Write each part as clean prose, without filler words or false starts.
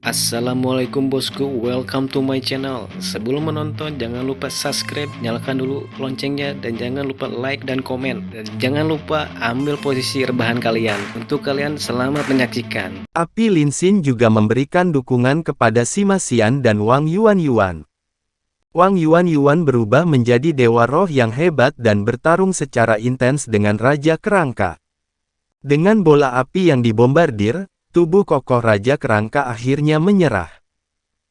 Assalamualaikum bosku, welcome to my channel. Sebelum menonton jangan lupa subscribe, nyalakan dulu loncengnya, dan jangan lupa like dan komen. Dan jangan lupa ambil posisi rebahan kalian. Untuk kalian selamat menyaksikan. Api Lin Xin juga memberikan dukungan kepada Sima Xian dan Wang Yuanyuan. Wang Yuanyuan berubah menjadi dewa roh yang hebat dan bertarung secara intens dengan Raja Kerangka. Dengan bola api yang dibombardir, tubuh kokoh Raja Kerangka akhirnya menyerah.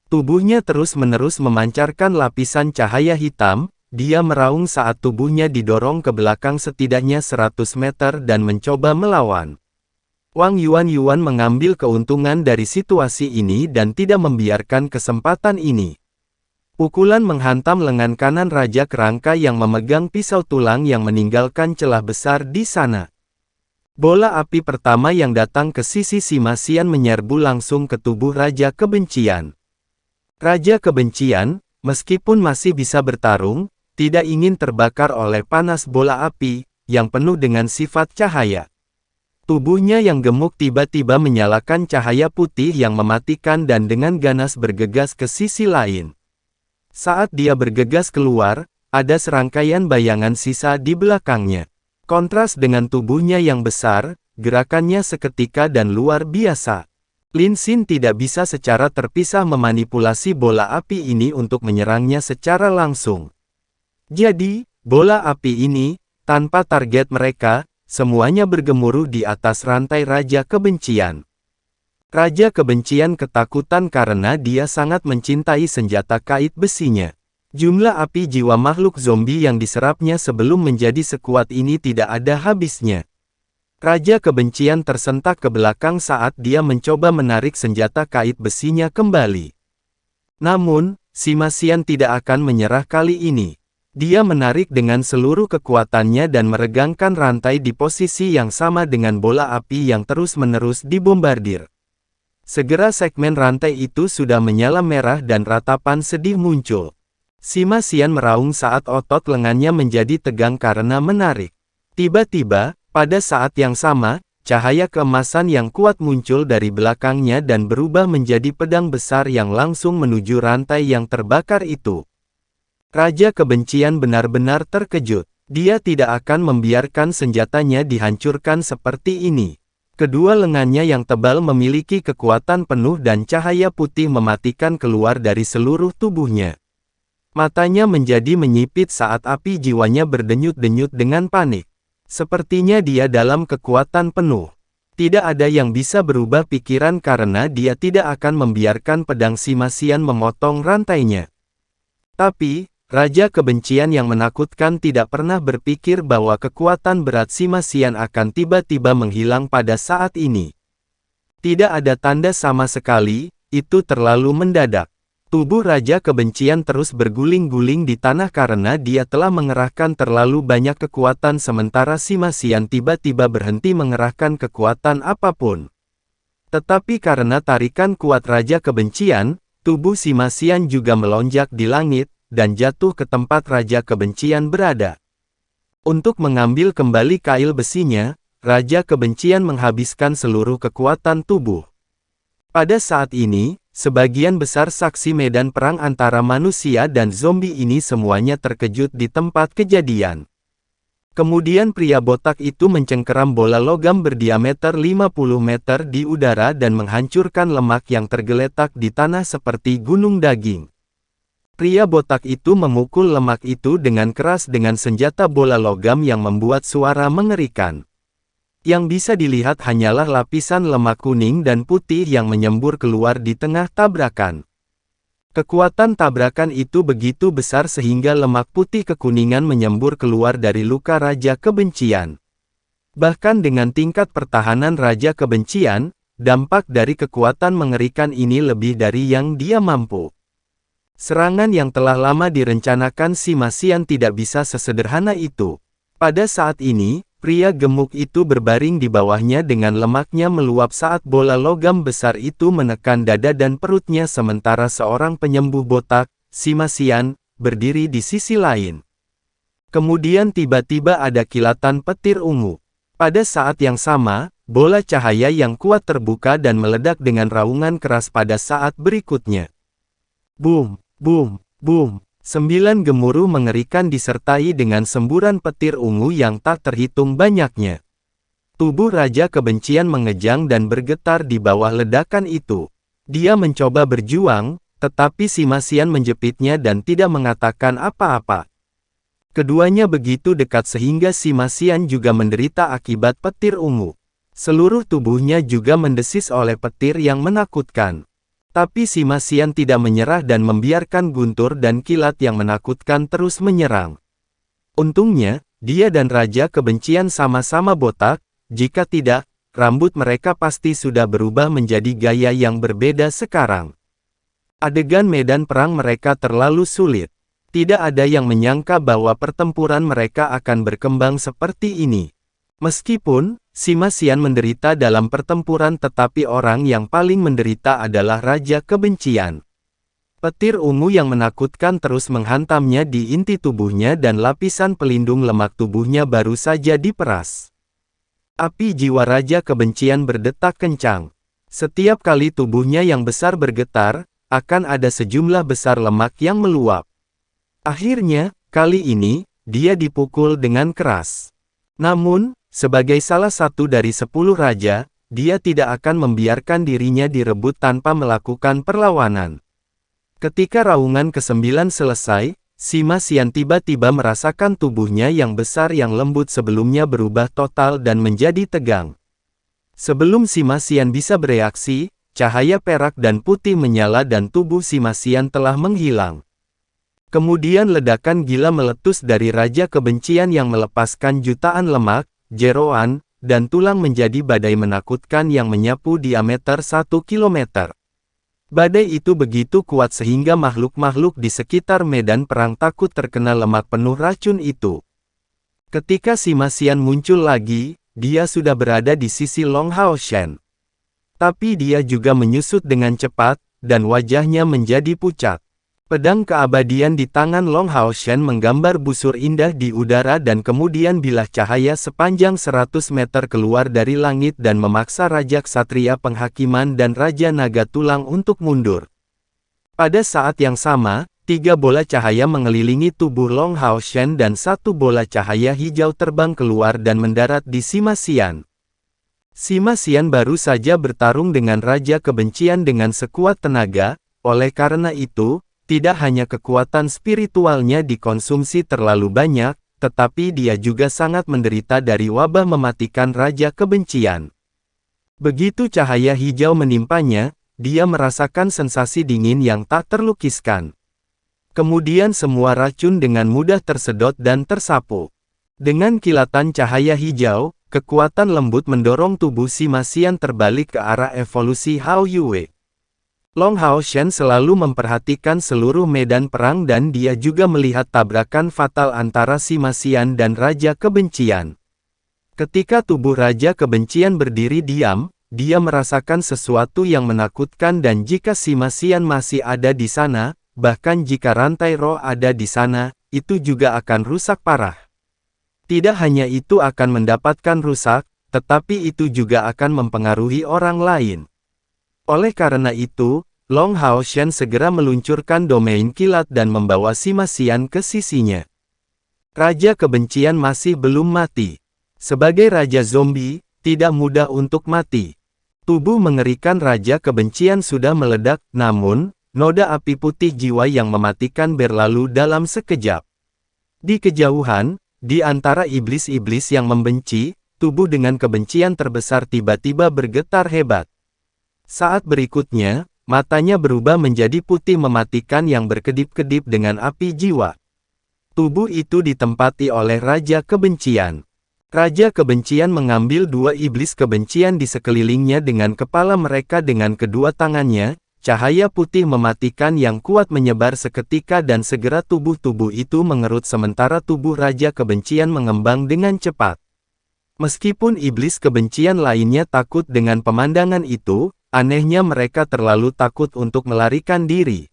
Tubuhnya terus-menerus memancarkan lapisan cahaya hitam, dia meraung saat tubuhnya didorong ke belakang setidaknya 100 meter dan mencoba melawan. Wang Yuanyuan mengambil keuntungan dari situasi ini dan tidak membiarkan kesempatan ini. Pukulan menghantam lengan kanan Raja Kerangka yang memegang pisau tulang yang meninggalkan celah besar di sana. Bola api pertama yang datang ke sisi Sima Xian menyerbu langsung ke tubuh Raja Kebencian. Raja Kebencian, meskipun masih bisa bertarung, tidak ingin terbakar oleh panas bola api, yang penuh dengan sifat cahaya. Tubuhnya yang gemuk tiba-tiba menyalakan cahaya putih yang mematikan dan dengan ganas bergegas ke sisi lain. Saat dia bergegas keluar, ada serangkaian bayangan sisa di belakangnya. Kontras dengan tubuhnya yang besar, gerakannya seketika dan luar biasa. Lin Xin tidak bisa secara terpisah memanipulasi bola api ini untuk menyerangnya secara langsung. Jadi, bola api ini, tanpa target mereka, semuanya bergemuruh di atas rantai Raja Kebencian. Raja Kebencian ketakutan karena dia sangat mencintai senjata kait besinya. Jumlah api jiwa makhluk zombie yang diserapnya sebelum menjadi sekuat ini tidak ada habisnya. Raja Kebencian tersentak ke belakang saat dia mencoba menarik senjata kait besinya kembali. Namun, Sima Xian tidak akan menyerah kali ini. Dia menarik dengan seluruh kekuatannya dan meregangkan rantai di posisi yang sama dengan bola api yang terus-menerus dibombardir. Segera segmen rantai itu sudah menyala merah dan ratapan sedih muncul. Sima Xian meraung saat otot lengannya menjadi tegang karena menarik. Tiba-tiba, pada saat yang sama, cahaya keemasan yang kuat muncul dari belakangnya dan berubah menjadi pedang besar yang langsung menuju rantai yang terbakar itu. Raja Kebencian benar-benar terkejut. Dia tidak akan membiarkan senjatanya dihancurkan seperti ini. Kedua lengannya yang tebal memiliki kekuatan penuh dan cahaya putih mematikan keluar dari seluruh tubuhnya. Matanya menjadi menyipit saat api jiwanya berdenyut-denyut dengan panik. Sepertinya dia dalam kekuatan penuh. Tidak ada yang bisa berubah pikiran karena dia tidak akan membiarkan pedang Sima Xian memotong rantainya. Tapi, Raja Kebencian yang menakutkan tidak pernah berpikir bahwa kekuatan berat Sima Xian akan tiba-tiba menghilang pada saat ini. Tidak ada tanda sama sekali, itu terlalu mendadak. Tubuh Raja Kebencian terus berguling-guling di tanah karena dia telah mengerahkan terlalu banyak kekuatan sementara Sima Xian tiba-tiba berhenti mengerahkan kekuatan apapun. Tetapi karena tarikan kuat Raja Kebencian, tubuh Sima Xian juga melonjak di langit, dan jatuh ke tempat Raja Kebencian berada. Untuk mengambil kembali kail besinya, Raja Kebencian menghabiskan seluruh kekuatan tubuh. Pada saat ini, sebagian besar saksi medan perang antara manusia dan zombie ini semuanya terkejut di tempat kejadian. Kemudian pria botak itu mencengkeram bola logam berdiameter 50 meter di udara dan menghancurkan lemak yang tergeletak di tanah seperti gunung daging. Pria botak itu memukul lemak itu dengan keras dengan senjata bola logam yang membuat suara mengerikan. Yang bisa dilihat hanyalah lapisan lemak kuning dan putih yang menyembur keluar di tengah tabrakan. Kekuatan tabrakan itu begitu besar sehingga lemak putih kekuningan menyembur keluar dari luka Raja Kebencian. Bahkan dengan tingkat pertahanan Raja Kebencian, dampak dari kekuatan mengerikan ini lebih dari yang dia mampu. Serangan yang telah lama direncanakan Sima Xian tidak bisa sesederhana itu. Pada saat ini, pria gemuk itu berbaring di bawahnya dengan lemaknya meluap saat bola logam besar itu menekan dada dan perutnya sementara seorang penyembuh botak, Sima Xian, berdiri di sisi lain. Kemudian tiba-tiba ada kilatan petir ungu. Pada saat yang sama, bola cahaya yang kuat terbuka dan meledak dengan raungan keras pada saat berikutnya. Boom, boom, boom. 9 gemuruh mengerikan disertai dengan semburan petir ungu yang tak terhitung banyaknya. Tubuh Raja Kebencian mengejang dan bergetar di bawah ledakan itu. Dia mencoba berjuang, tetapi Sima Xian menjepitnya dan tidak mengatakan apa-apa. Keduanya begitu dekat sehingga Sima Xian juga menderita akibat petir ungu. Seluruh tubuhnya juga mendesis oleh petir yang menakutkan. Tapi Sima Xian tidak menyerah dan membiarkan guntur dan kilat yang menakutkan terus menyerang. Untungnya, dia dan Raja Kebencian sama-sama botak, jika tidak, rambut mereka pasti sudah berubah menjadi gaya yang berbeda sekarang. Adegan medan perang mereka terlalu sulit. Tidak ada yang menyangka bahwa pertempuran mereka akan berkembang seperti ini. Meskipun Sima Xian menderita dalam pertempuran, tetapi orang yang paling menderita adalah Raja Kebencian. Petir ungu yang menakutkan terus menghantamnya di inti tubuhnya dan lapisan pelindung lemak tubuhnya baru saja diperas. Api jiwa Raja Kebencian berdetak kencang. Setiap kali tubuhnya yang besar bergetar, akan ada sejumlah besar lemak yang meluap. Akhirnya, kali ini, dia dipukul dengan keras. Namun, sebagai salah satu dari 10 raja, dia tidak akan membiarkan dirinya direbut tanpa melakukan perlawanan. Ketika raungan ke-9 selesai, Sima Xian tiba-tiba merasakan tubuhnya yang besar yang lembut sebelumnya berubah total dan menjadi tegang. Sebelum Sima Xian bisa bereaksi, cahaya perak dan putih menyala dan tubuh Sima Xian telah menghilang. Kemudian ledakan gila meletus dari Raja Kebencian yang melepaskan jutaan lemak, jeroan, dan tulang menjadi badai menakutkan yang menyapu diameter 1 kilometer. Badai itu begitu kuat sehingga makhluk-makhluk di sekitar medan perang takut terkena lemak penuh racun itu. Ketika Sima Xian muncul lagi, dia sudah berada di sisi Long Hao Shen. Tapi dia juga menyusut dengan cepat, dan wajahnya menjadi pucat. Pedang keabadian di tangan Long Hao Shen menggambar busur indah di udara dan kemudian bilah cahaya sepanjang 100 meter keluar dari langit dan memaksa Raja Ksatria Penghakiman dan Raja Naga Tulang untuk mundur. Pada saat yang sama, 3 bola cahaya mengelilingi tubuh Long Hao Shen dan 1 bola cahaya hijau terbang keluar dan mendarat di Sima Xian. Sima Xian baru saja bertarung dengan Raja Kebencian dengan sekuat tenaga, oleh karena itu, tidak hanya kekuatan spiritualnya dikonsumsi terlalu banyak, tetapi dia juga sangat menderita dari wabah mematikan Raja Kebencian. Begitu cahaya hijau menimpanya, dia merasakan sensasi dingin yang tak terlukiskan. Kemudian semua racun dengan mudah tersedot dan tersapu. Dengan kilatan cahaya hijau, kekuatan lembut mendorong tubuh Sima Xian terbalik ke arah evolusi Hao Yue. Long Hao Shen selalu memperhatikan seluruh medan perang dan dia juga melihat tabrakan fatal antara Sima Xian dan Raja Kebencian. Ketika tubuh Raja Kebencian berdiri diam, dia merasakan sesuatu yang menakutkan dan jika Sima Xian masih ada di sana, bahkan jika rantai roh ada di sana, itu juga akan rusak parah. Tidak hanya itu akan mendapatkan rusak, tetapi itu juga akan mempengaruhi orang lain. Oleh karena itu, Long Hao Shen segera meluncurkan domain kilat dan membawa Sima Xian ke sisinya. Raja Kebencian masih belum mati. Sebagai Raja Zombie, tidak mudah untuk mati. Tubuh mengerikan Raja Kebencian sudah meledak, namun, noda api putih jiwa yang mematikan berlalu dalam sekejap. Di kejauhan, di antara iblis-iblis yang membenci, tubuh dengan kebencian terbesar tiba-tiba bergetar hebat. Saat berikutnya, matanya berubah menjadi putih mematikan yang berkedip-kedip dengan api jiwa. Tubuh itu ditempati oleh Raja Kebencian. Raja Kebencian mengambil 2 iblis kebencian di sekelilingnya dengan kepala mereka dengan kedua tangannya, cahaya putih mematikan yang kuat menyebar seketika dan segera tubuh-tubuh itu mengerut sementara tubuh Raja Kebencian mengembang dengan cepat. Meskipun iblis kebencian lainnya takut dengan pemandangan itu, anehnya mereka terlalu takut untuk melarikan diri.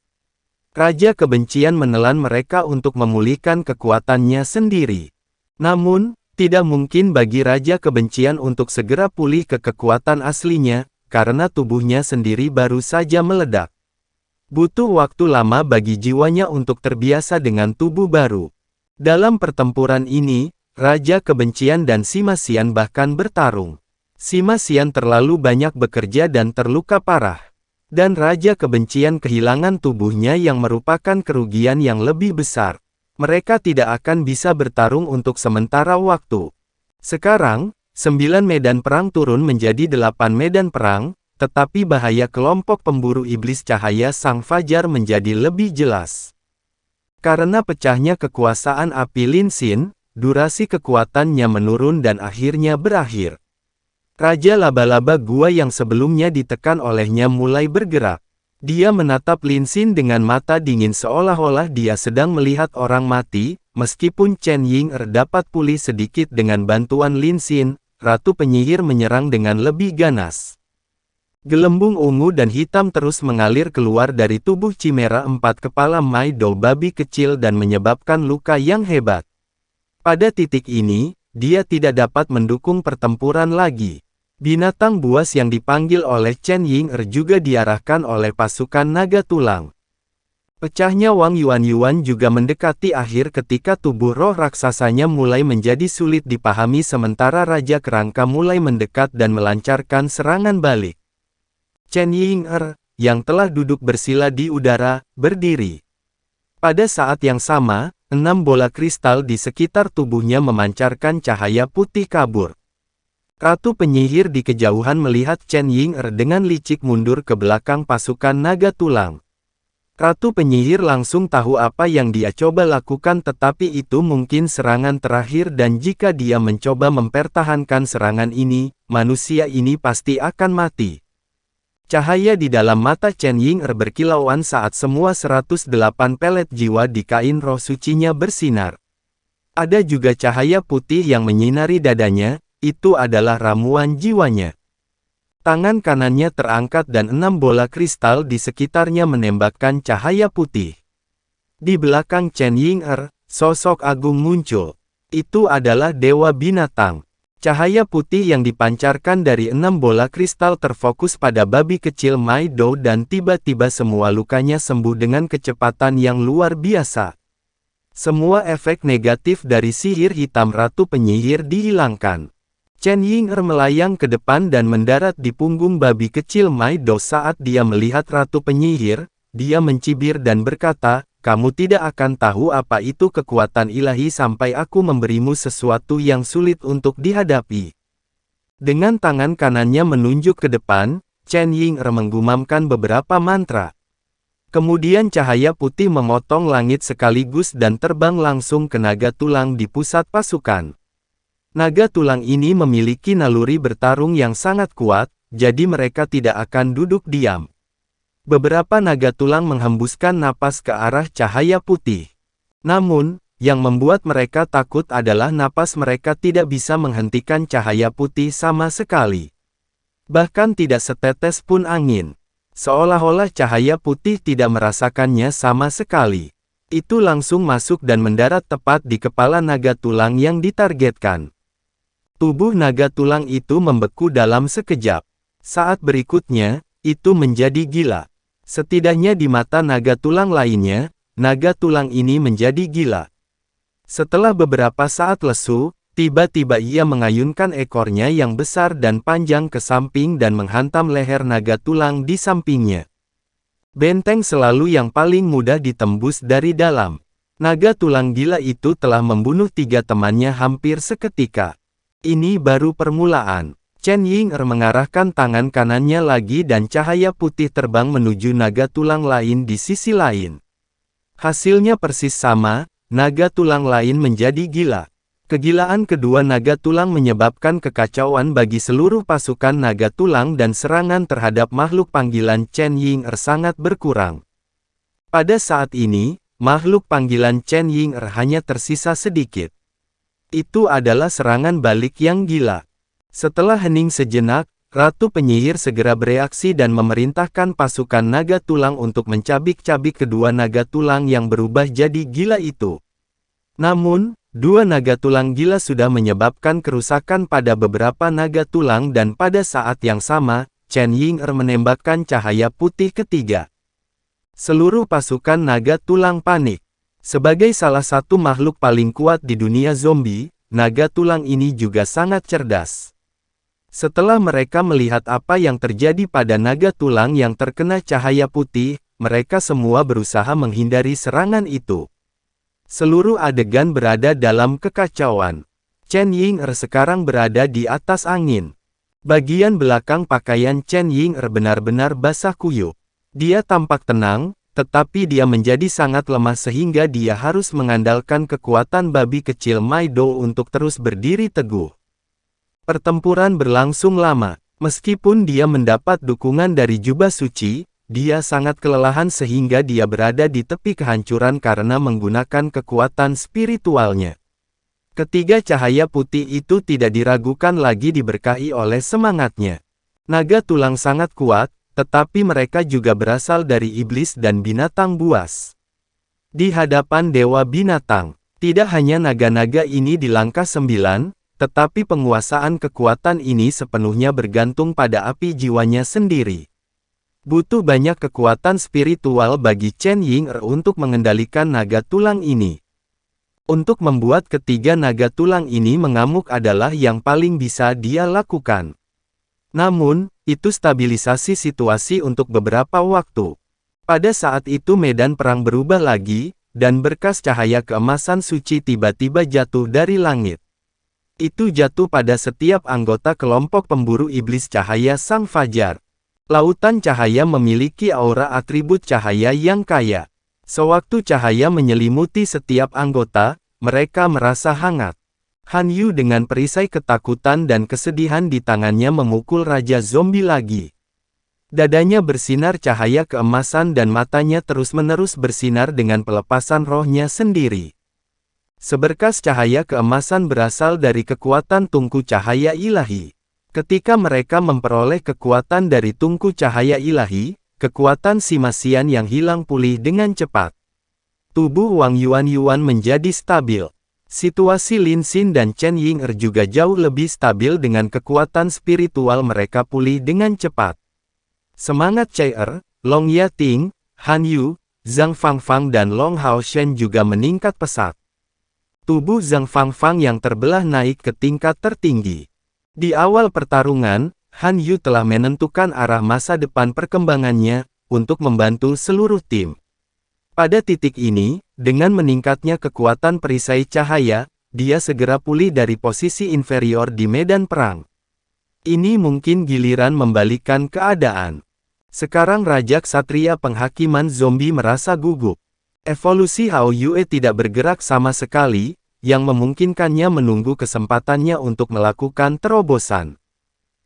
Raja Kebencian menelan mereka untuk memulihkan kekuatannya sendiri. Namun, Tidak mungkin bagi Raja Kebencian untuk segera pulih ke kekuatan aslinya, karena tubuhnya sendiri baru saja meledak. Butuh waktu lama bagi jiwanya untuk terbiasa dengan tubuh baru. Dalam pertempuran ini, Raja Kebencian dan Sima Xian bahkan bertarung. Sima Xian terlalu banyak bekerja dan terluka parah. Dan Raja Kebencian kehilangan tubuhnya yang merupakan kerugian yang lebih besar. Mereka tidak akan bisa bertarung untuk sementara waktu. Sekarang, 9 medan perang turun menjadi 8 medan perang, tetapi bahaya kelompok pemburu iblis cahaya Sang Fajar menjadi lebih jelas. Karena pecahnya kekuasaan api Lin Xin, durasi kekuatannya menurun dan akhirnya berakhir. Raja Laba-Laba Gua yang sebelumnya ditekan olehnya mulai bergerak. Dia menatap Lin Xin dengan mata dingin seolah-olah dia sedang melihat orang mati, meskipun Chen Ying dapat pulih sedikit dengan bantuan Lin Xin, Ratu Penyihir menyerang dengan lebih ganas. Gelembung ungu dan hitam terus mengalir keluar dari tubuh Chimera 4 kepala Mai Do babi kecil dan menyebabkan luka yang hebat. Pada titik ini, dia tidak dapat mendukung pertempuran lagi. Binatang buas yang dipanggil oleh Chen Ying juga diarahkan oleh pasukan naga tulang. Pecahnya Wang Yuan juga mendekati akhir ketika tubuh roh raksasanya mulai menjadi sulit dipahami sementara Raja Kerangka mulai mendekat dan melancarkan serangan balik. Chen Ying yang telah duduk bersila di udara, berdiri. Pada saat yang sama, 6 bola kristal di sekitar tubuhnya memancarkan cahaya putih kabur. Ratu Penyihir di kejauhan melihat Chen Ying dengan licik mundur ke belakang pasukan naga tulang. Ratu Penyihir langsung tahu apa yang dia coba lakukan tetapi itu mungkin serangan terakhir dan jika dia mencoba mempertahankan serangan ini, manusia ini pasti akan mati. Cahaya di dalam mata Chen Ying berkilauan saat semua 108 pelet jiwa di kain roh sucinya bersinar. Ada juga cahaya putih yang menyinari dadanya. Itu adalah ramuan jiwanya. Tangan kanannya terangkat dan 6 bola kristal di sekitarnya menembakkan cahaya putih. Di belakang Chen Ying sosok agung muncul. Itu adalah Dewa Binatang. Cahaya putih yang dipancarkan dari 6 bola kristal terfokus pada babi kecil Mai Do dan tiba-tiba semua lukanya sembuh dengan kecepatan yang luar biasa. Semua efek negatif dari sihir hitam Ratu Penyihir dihilangkan. Chen Ying melayang ke depan dan mendarat di punggung babi kecil Mai Do saat dia melihat Ratu Penyihir, dia mencibir dan berkata, kamu tidak akan tahu apa itu kekuatan ilahi sampai aku memberimu sesuatu yang sulit untuk dihadapi. Dengan tangan kanannya menunjuk ke depan, Chen Ying menggumamkan beberapa mantra. Kemudian cahaya putih memotong langit sekaligus dan terbang langsung ke naga tulang di pusat pasukan. Naga tulang ini memiliki naluri bertarung yang sangat kuat, jadi mereka tidak akan duduk diam. Beberapa naga tulang menghembuskan napas ke arah cahaya putih. Namun, yang membuat mereka takut adalah napas mereka tidak bisa menghentikan cahaya putih sama sekali. Bahkan tidak setetes pun angin. Seolah-olah cahaya putih tidak merasakannya sama sekali. Itu langsung masuk dan mendarat tepat di kepala naga tulang yang ditargetkan. Tubuh naga tulang itu membeku dalam sekejap. Saat berikutnya, itu menjadi gila. Setidaknya di mata naga tulang lainnya, naga tulang ini menjadi gila. Setelah beberapa saat lesu, tiba-tiba ia mengayunkan ekornya yang besar dan panjang ke samping dan menghantam leher naga tulang di sampingnya. Benteng selalu yang paling mudah ditembus dari dalam. Naga tulang gila itu telah membunuh 3 temannya hampir seketika. Ini baru permulaan. Chen Ying mengarahkan tangan kanannya lagi dan cahaya putih terbang menuju naga tulang lain di sisi lain. Hasilnya persis sama, naga tulang lain menjadi gila. Kegilaan kedua naga tulang menyebabkan kekacauan bagi seluruh pasukan naga tulang dan serangan terhadap makhluk panggilan Chen Ying sangat berkurang. Pada saat ini, makhluk panggilan Chen Ying hanya tersisa sedikit. Itu adalah serangan balik yang gila. Setelah hening sejenak, Ratu Penyihir segera bereaksi dan memerintahkan pasukan naga tulang untuk mencabik-cabik kedua naga tulang yang berubah jadi gila itu. Namun, Dua naga tulang gila sudah menyebabkan kerusakan pada beberapa naga tulang dan pada saat yang sama, Chen Ying'er menembakkan cahaya putih ketiga. Seluruh pasukan naga tulang panik. Sebagai salah satu makhluk paling kuat di dunia zombie, naga tulang ini juga sangat cerdas. Setelah mereka melihat apa yang terjadi pada naga tulang yang terkena cahaya putih, mereka semua berusaha menghindari serangan itu. Seluruh adegan berada dalam kekacauan. Chen Ying'er sekarang berada di atas angin. Bagian belakang pakaian Chen Ying'er benar-benar basah kuyup. Dia tampak tenang, tetapi dia menjadi sangat lemah sehingga dia harus mengandalkan kekuatan babi kecil Maido untuk terus berdiri teguh. Pertempuran berlangsung lama. Meskipun dia mendapat dukungan dari jubah suci, dia sangat kelelahan sehingga dia berada di tepi kehancuran karena menggunakan kekuatan spiritualnya. Ketiga cahaya putih itu tidak diragukan lagi diberkahi oleh semangatnya. Naga tulang sangat kuat, tetapi mereka juga berasal dari iblis dan binatang buas. Di hadapan dewa binatang, tidak hanya naga-naga ini di langkah 9, tetapi penguasaan kekuatan ini sepenuhnya bergantung pada api jiwanya sendiri. Butuh banyak kekuatan spiritual bagi Chen Ying'er untuk mengendalikan naga tulang ini. Untuk membuat ketiga naga tulang ini mengamuk adalah yang paling bisa dia lakukan. Namun, itu stabilisasi situasi untuk beberapa waktu. Pada saat itu medan perang berubah lagi, dan berkas cahaya keemasan suci tiba-tiba jatuh dari langit. Itu jatuh pada setiap anggota kelompok pemburu iblis cahaya Sang Fajar. Lautan cahaya memiliki aura atribut cahaya yang kaya. Sewaktu cahaya menyelimuti setiap anggota, mereka merasa hangat. Han Yu dengan perisai ketakutan dan kesedihan di tangannya memukul Raja Zombie lagi. Dadanya bersinar cahaya keemasan dan matanya terus-menerus bersinar dengan pelepasan rohnya sendiri. Seberkas cahaya keemasan berasal dari kekuatan tungku cahaya ilahi. Ketika mereka memperoleh kekuatan dari tungku cahaya ilahi, kekuatan Simasian yang hilang pulih dengan cepat. Tubuh Wang Yuan menjadi stabil. Situasi Lin Xin dan Chen Ying'er juga jauh lebih stabil dengan kekuatan spiritual mereka pulih dengan cepat. Semangat Chai'er, Long Yating, Han Yu, Zhang Fangfang dan Long Haoshen juga meningkat pesat. Tubuh Zhang Fangfang yang terbelah naik ke tingkat tertinggi. Di awal pertarungan, Han Yu telah menentukan arah masa depan perkembangannya, untuk membantu seluruh tim. Pada titik ini, dengan meningkatnya kekuatan perisai cahaya, dia segera pulih dari posisi inferior di medan perang. Ini mungkin giliran membalikkan keadaan. Sekarang Raja Ksatria Penghakiman Zombie merasa gugup. Evolusi Hao Yue tidak bergerak sama sekali, yang memungkinkannya menunggu kesempatannya untuk melakukan terobosan.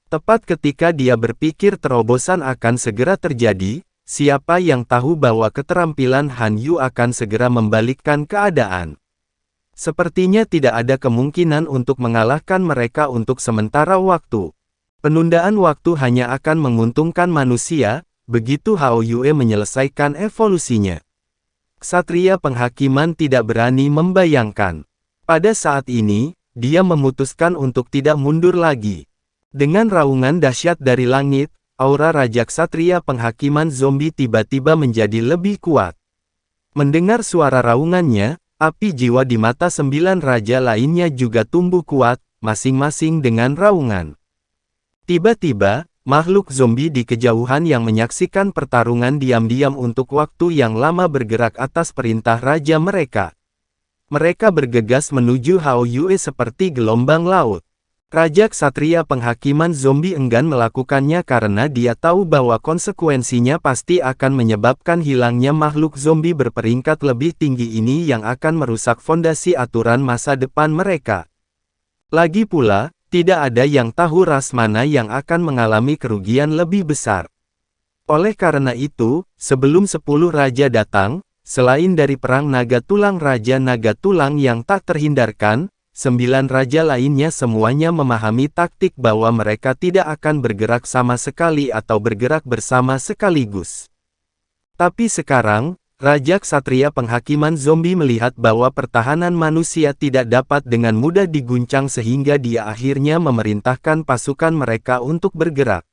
Tepat ketika dia berpikir terobosan akan segera terjadi, siapa yang tahu bahwa keterampilan Han Yu akan segera membalikkan keadaan. Sepertinya tidak ada kemungkinan untuk mengalahkan mereka untuk sementara waktu. Penundaan waktu hanya akan menguntungkan manusia, begitu Hao Yue menyelesaikan evolusinya. Ksatria Penghakiman tidak berani membayangkan. Pada saat ini, dia memutuskan untuk tidak mundur lagi. Dengan raungan dahsyat dari langit, aura Raja Ksatria Penghakiman Zombie tiba-tiba menjadi lebih kuat. Mendengar suara raungannya, api jiwa di mata 9 raja lainnya juga tumbuh kuat, masing-masing dengan raungan. Tiba-tiba, makhluk zombie di kejauhan yang menyaksikan pertarungan diam-diam untuk waktu yang lama bergerak atas perintah raja mereka. Mereka bergegas menuju Hao Yue seperti gelombang laut. Raja Ksatria Penghakiman Zombie enggan melakukannya karena dia tahu bahwa konsekuensinya pasti akan menyebabkan hilangnya makhluk zombie berperingkat lebih tinggi ini yang akan merusak fondasi aturan masa depan mereka. Lagi pula, tidak ada yang tahu ras mana yang akan mengalami kerugian lebih besar. Oleh karena itu, sebelum 10 raja datang, selain dari perang naga tulang Raja Naga Tulang yang tak terhindarkan, 9 raja lainnya semuanya memahami taktik bahwa mereka tidak akan bergerak sama sekali atau bergerak bersama sekaligus. Tapi sekarang, Raja Ksatria Penghakiman Zombie melihat bahwa pertahanan manusia tidak dapat dengan mudah diguncang sehingga dia akhirnya memerintahkan pasukan mereka untuk bergerak.